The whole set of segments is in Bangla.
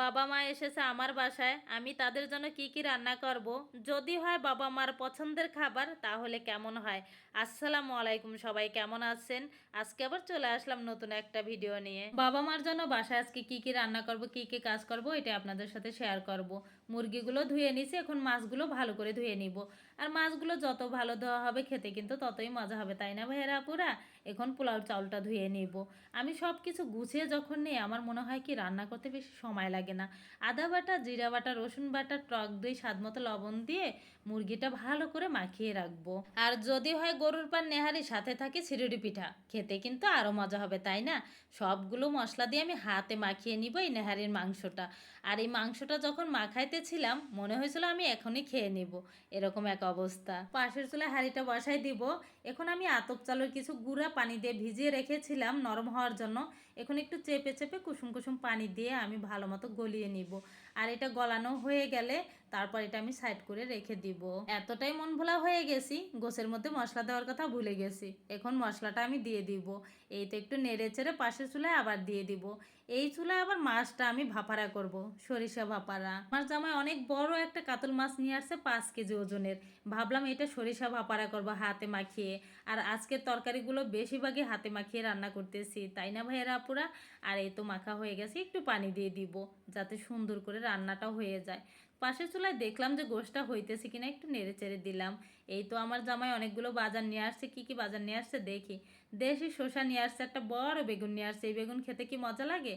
বাবা মা এসেছে আমার বাসায়, আমি তাদের জন্য কি কি রান্না করব। যদি হয় বাবা মার পছন্দের খাবার তাহলে কেমন হয়। আসসালামু আলাইকুম, সবাই কেমন আছেন। আজকে আবার চলে আসলাম নতুন একটা ভিডিও নিয়ে। বাবা মার জন্য বাসায় আজকে কি কি রান্না করব, কি কি কাজ করব, এটা আপনাদের সাথে শেয়ার করব। মুরগিগুলো ধুয়ে নিছি, এখন মাছগুলো ভালো করে ধুয়ে নিব। আর মাছগুলো যত ভালো ধোয়া হবে খেতে কিন্তু ততই মজা হবে, তাই না ভাইয়েরা আপুরা। এখন পোলাও চাউলটা ধুয়ে নিব। আমি সব কিছু গুছিয়ে যখন নিই আমার মনে হয় কি রান্না করতে বেশি সময় লাগে না। আদা বাটা, জিরা বাটা, রসুন বাটা, টক দই, স্বাদ মতো লবণ দিয়ে মুরগিটা ভালো করে মাখিয়ে রাখবো। আর যদি হয় গরুর পার নেহারি, সাথে থাকে চিরুটি পিঠা, খেতে কিন্তু আরও মজা হবে, তাই না। সবগুলো মশলা দিয়ে আমি হাতে মাখিয়ে নিব এই নেহারির মাংসটা। আর এই মাংসটা যখন মাখাইতেছিলাম মনে হয়েছিল আমি এখনই খেয়ে নিব, এরকম এক অবস্থা। পাশের চুলায় হাঁড়িটা বসাই দিব। এখন আমি আতপ চালের কিছু গুঁড়া পানি দিয়ে ভিজিয়ে রেখেছিলাম নরম হওয়ার জন্য। এখন একটু চেপে চেপে কুসুম কুসুম পানি দিয়ে আমি ভালো মতো গলিয়ে নিব। আর এটা গলানো হয়ে গেলে তারপর এটা আমি সাইড করে রেখে দিব। এতটাই মন ভোলা হয়ে গেছি, গোছের মধ্যে মশলা দেওয়ার কথা ভুলে গেছি। এখন মশলাটা আমি দিয়ে দিব। এই তো একটু নেড়ে চেড়ে পাশের চুলায় আবার দিয়ে দিব। এই চুলায় আবার মাছটা আমি ভাপারা করব, সরিষা ভাপারা। আমার জামাই অনেক বড় একটা কাতল মাছ নিয়ে আসছে, 5 কেজি ওজনের। ভাবলাম এটা সরিষা ভাপারা করব হাতে মাখিয়ে। আর আজকের তরকারিগুলো বেশিরভাগই হাতে মাখিয়ে রান্না করতেছি, তাই না ভাইয়েরা আপুরা। আর এই তো মাখা হয়ে গেছে, একটু পানি দিয়ে দিব যাতে সুন্দর করে রান্নাটা হয়ে যায়। পাশের চুলায় দেখলাম যে গোশটা হইতেছে কিনা, একটু নেড়ে চেড়ে দিলাম। এই তো আমার জামাই অনেকগুলো বাজার নিয়ে আসছে। কি কি বাজার নিয়ে আসছে দেখি। দেশি শসা নিয়ে আসছে, একটা বড় বেগুন নিয়ে আসছে। এই বেগুন খেতে কি মজা লাগে।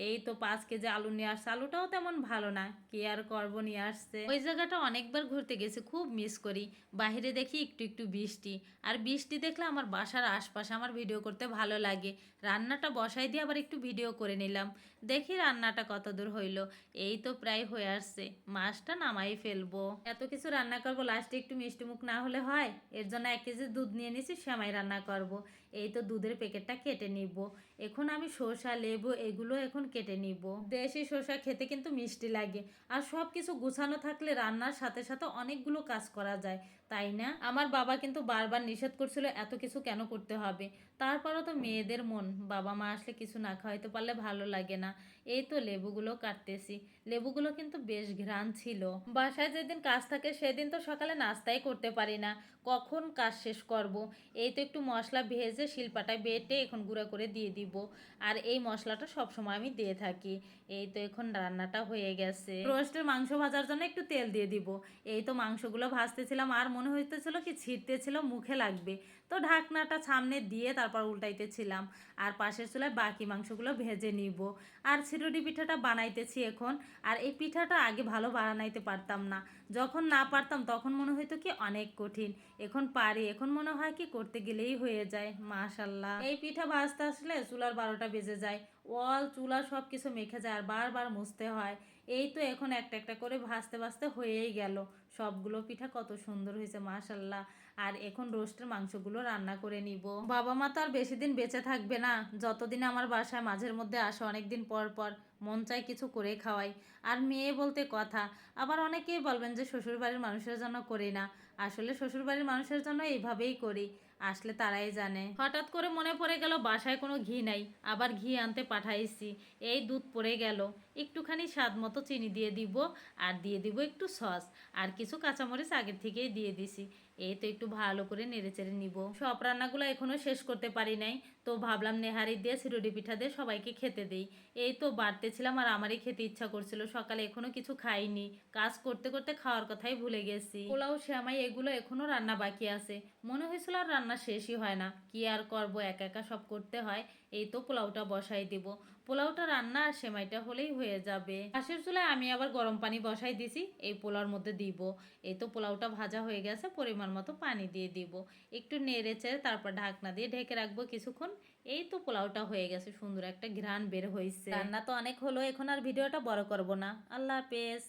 এই তো 5 কেজি আলু নিয়ে আসছে, আলুটাও তেমন ভালো না, কি আর করবো, নিয়ে আসছে। ওই জায়গাটা অনেকবার ঘুরতে গেছি, খুব মিস করি। বাইরে দেখি একটু একটু বৃষ্টি, আর বৃষ্টি দেখলে আমার বাসার আশপাশে আমার ভিডিও করতে ভালো লাগে। রান্নাটা বসাই দিয়ে আবার একটু ভিডিও করে নিলাম। দেখি রান্নাটা কত দূর হইলো। এই তো প্রায় হয়ে আসছে, মাছটা নামাই ফেলবো। এত কিছু রান্না করব, লাস্টে একটু মিষ্টি মুখ না হলে হয়। এর জন্য 1 কেজি দুধ নিয়ে নিছি, সেমাই রান্না করব। এই তো দুধের প্যাকেটটা কেটে নিব। এখন আমি শসা, লেবু এগুলো এখন কেটে নিব। দেশি শসা খেতে কিন্তু মিষ্টি লাগে। আর সব কিছু গুছানো থাকলে রান্নার সাথে সাথে অনেকগুলো কাজ করা যায়, তাই না। আমার বাবা কিন্তু বারবার নিষেধ করছিল এত কিছু কেন করতে হবে। তারপরও তো মেয়েদের মন, বাবা মা আসলে কিছু না খাওয়াইতে পারলে ভালো লাগে না। এই তো লেবুগুলো কাটতেছি। লেবুগুলো কিন্তু বেশ ঘ্রাণ ছিল। বাসায় যেদিন কাজ থাকে সেদিন তো সকালে নাস্তাই করতে পারি না, কখন কাজ শেষ করব। এই তো একটু মশলা ভেজে শিলপাটায় বেটে এখন গুঁড়া করে দিয়ে দিব। আর এই মশলাটা সবসময় আমি দিয়ে থাকি। এই তো এখন রান্নাটা হয়ে গেছে। রোস্টের মাংস ভাজার জন্য একটু তেল দিয়ে দিব। এই তো মাংসগুলো ভাজতেছিলাম, আর মনে হইতেছিল কি ছিটতেছিল, মুখে লাগবে। তো ঢাকনাটা সামনে দিয়ে তারপর উল্টাইতেছিলাম। আর পাশের চুলায় বাকি মাংসগুলো ভেজে নিব। আর চিরুটি পিঠাটা বানাইতেছি এখন। আর এই পিঠাটা আগে ভালো বানাইতে পারতাম না। যখন না পারতাম তখন মনে হইতো কি অনেক কঠিন। এখন পারি, এখন মনে হয় কি করতে গেলেই হয়ে যায়। মাশাল্লাহ, এই পিঠা ভাজতে আসলে চুলার 12টা বেজে যায়। ওয়াল চুলা সব কিছু মেখে যায় আর বারবার মুছতে হয়। এই তো এখন একটা একটা করে ভাজতে ভাজতে হয়েই গেল। সবগুলো পিঠা কত সুন্দর হয়েছে মাশাল্লাহ। আর এখন রোস্টের মাংসগুলো রান্না করে নিব। বাবা মা তো আর বেশি দিন বেঁচে থাকবে না। যতদিন আমার বাসায় মাঝের মধ্যে আসে, অনেকদিন পর পর মন চাই কিছু করে খাওয়াই। আর মেয়ে বলতে কথা। আবার অনেকেই বলবেন যে শ্বশুরবাড়ির মানুষের জন্য করি না। আসলে শ্বশুরবাড়ির মানুষের জন্য এইভাবেই করি, আসলে তারাই জানে। হঠাৎ করে মনে পড়ে গেল বাসায় কোনো ঘি নাই, আবার ঘি আনতে পাঠাইছি। এই দুধ পড়ে গেল, একটুখানি স্বাদ মতো চিনি দিয়ে দিব। আর দিয়ে দিব একটু সস, আর কিছু কাঁচামরিচ আগের থেকেই দিয়ে দিছি। এই তো একটু ভালো করে নেড়ে চেড়ে নিব। সব রান্নাগুলো এখনো শেষ করতে পারি নাই, তো ভাবলাম নেহারি দিয়ে চিরুটি পিঠা দিয়ে সবাইকে খেতে দেই। এই তো বাড়তেছিলাম আর আমারই খেতে ইচ্ছা করছিল। সকালে এখনো কিছু খাইনি, কাজ করতে করতে খাওয়ার কথাই ভুলে গেছি। পোলাও, সেমাই এগুলো এখনো রান্না বাকি আছে। মনে হয়েছিল আর রান্না শেষই হয় না, কি আর করবো, একা একা সব করতে হয়। এই তো পোলাওটা বসাই দিব। পোলাওটা রান্না আর সেমাইটা হলেই হয়ে যাবে। পাশের চুলায় আমি আবার গরম পানি বসাই দিছি, এই পোলাওর মধ্যে দিব। এই তো পোলাওটা ভাজা হয়ে গেছে, পরিমাণ মতো পানি দিয়ে দিব। একটু নেড়ে চেড়ে তারপর ঢাকনা দিয়ে ঢেকে রাখবো কিছুক্ষণ। এই তো পোলাওটা হয়ে গেছে, সুন্দর একটা ঘ্রাণ বের হয়েছে। রান্না তো অনেক হলো, এখন আর ভিডিওটা বড় করব না। আল্লাহ হাফেজ।